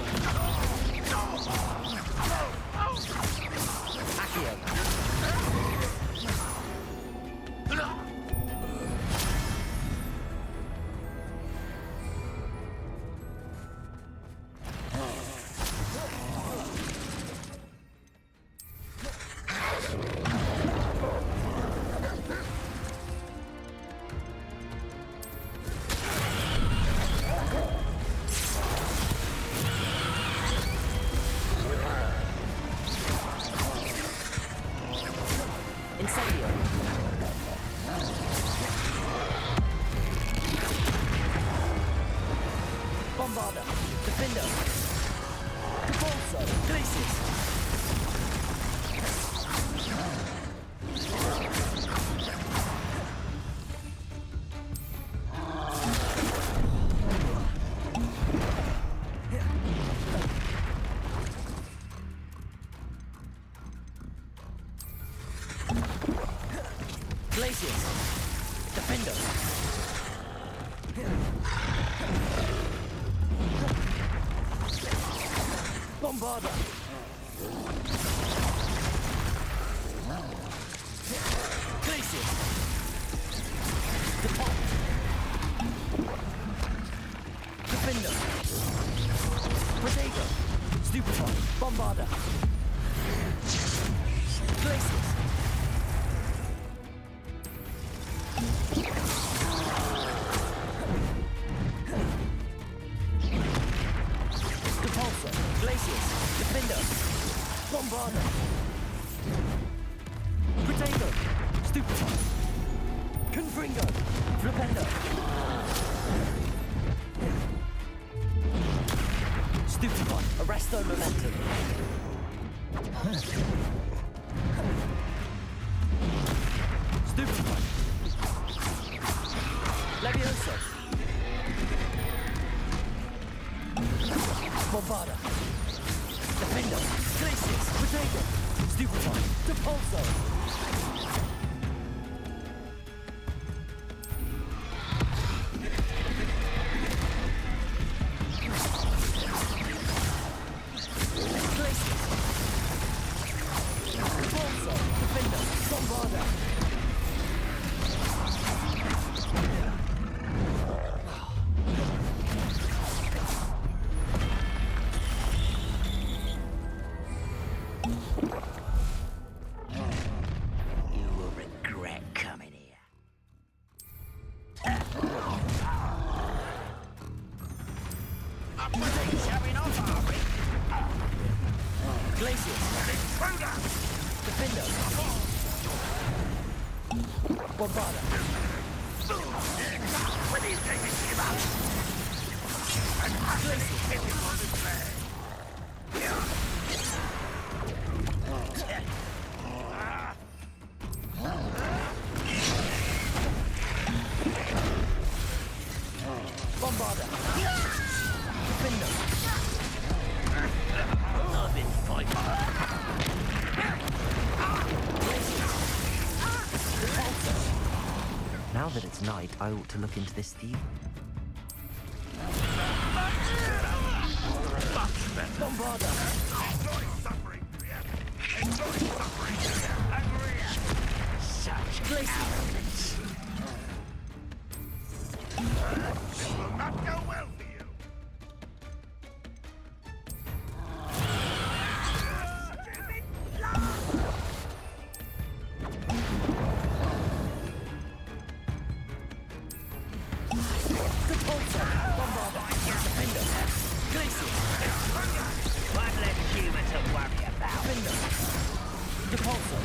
Accio. Incendio. Bombarda. Defender. Repulso. Glacius. Glacius. Defender. Bombarda. Glacius. Depart. Defender. Protego. Stupefy. Bombarda. Glacius. Repulsor. Glacius. Defender. Bombarda. Protego. Stupefy. Confringo. Flipendo. Stupefy. Arresto momentum. Stupefy. Levioso. Bombarda. Defender. Glacius. Protego. Stupefy. Depulso. Glacius. Depulso. Defender. Bombarda. You will regret coming here. Showing off, are we? Glacius. Intruder! Defender. Bombarda. When these things give up! And Glacius. everyone is play. Bombarda. Defender. I've been fighting. Now that it's night, I ought to look into this thief. Bombarda. Enjoy suffering. Enjoy suffering. Agree. Such Glacius. This will not go well for you. Depulso. Bombarda. Defender. Glacius. One less human to worry about. Defender. Depulso.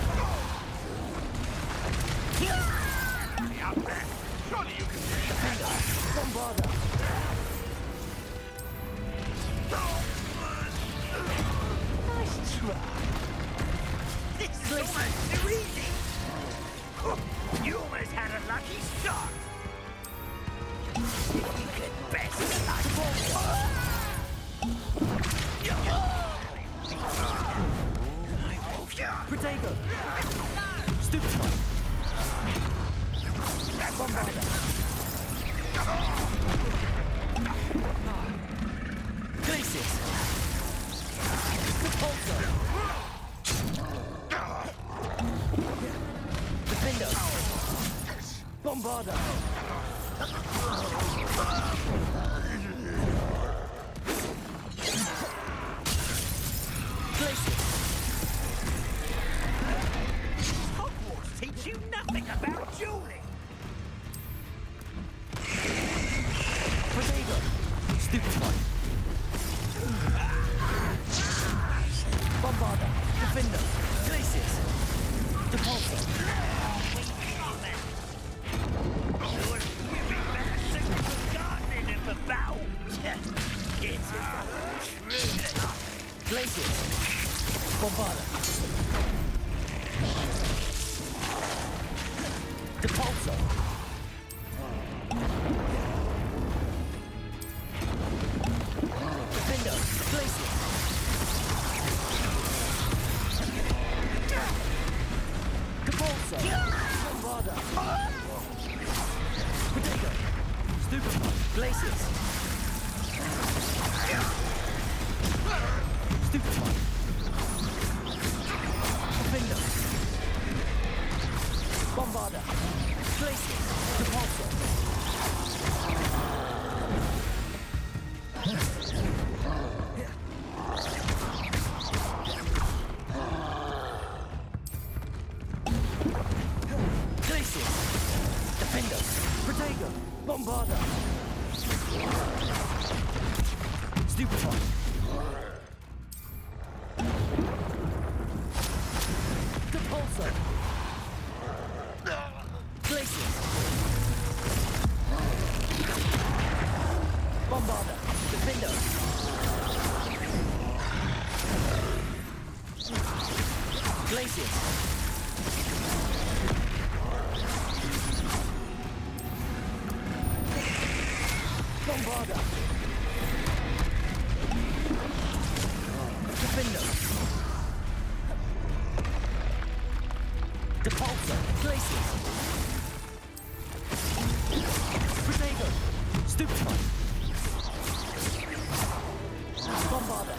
Me up there. Surely you can see. Defender. Bombarda. Nice try. This is almost too easy. You almost had a lucky shot. You could best like Protego. Stupefy. Bombarda. Glacius. Repulsor. Defender. Bombarda. Glacius. Hogwarts teach you nothing about dueling. Protego. Stupefy. Bombarda. Defender. Glacius. Depulso. Repulsor! Bombarda! Potato! Stupefy! Glacius! Stupefy! Defender! Bombarda! Glacius! Repulsor! Glacius! Defender! Protego! Bombarda! Stupefy! Repulsor! Glacius! Bombarda! Defender! Glacius! Bombarda! Defender! Repulsor! Glacius! Protego! Stupefy! Bombarda!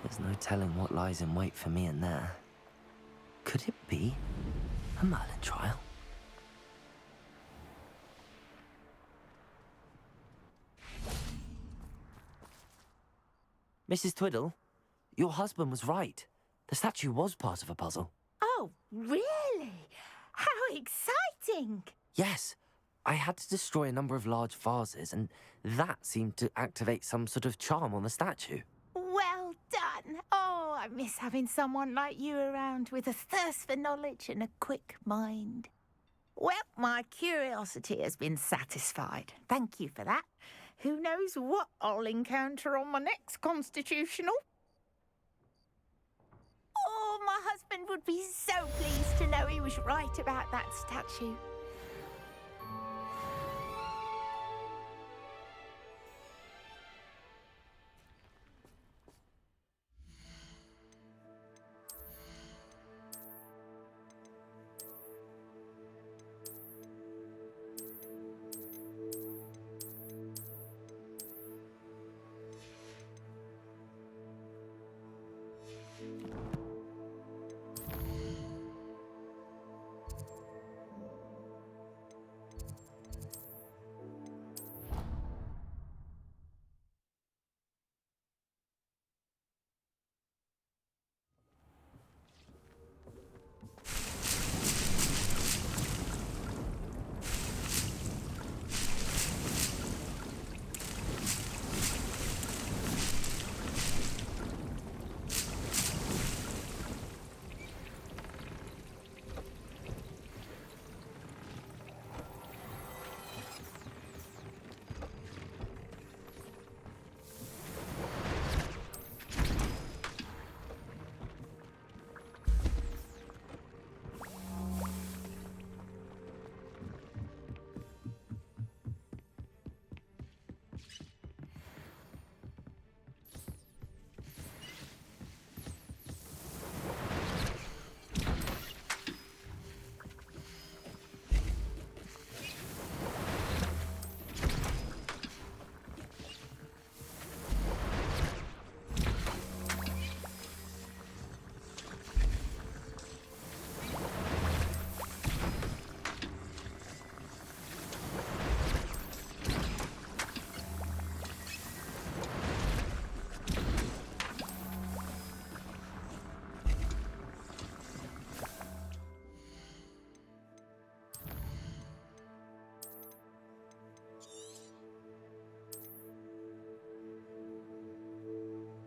There's no telling what lies in wait for me in there. Could it be a Merlin trial? Mrs. Twiddle, your husband was right. The statue was part of a puzzle. Oh, really? How exciting! Yes, I had to destroy a number of large vases, and that seemed to activate some sort of charm on the statue. Well done. Oh, I miss having someone like you around with a thirst for knowledge and a quick mind. Well, my curiosity has been satisfied. Thank you for that. Who knows what I'll encounter on my next constitutional? Oh, my husband would be so pleased to know he was right about that statue.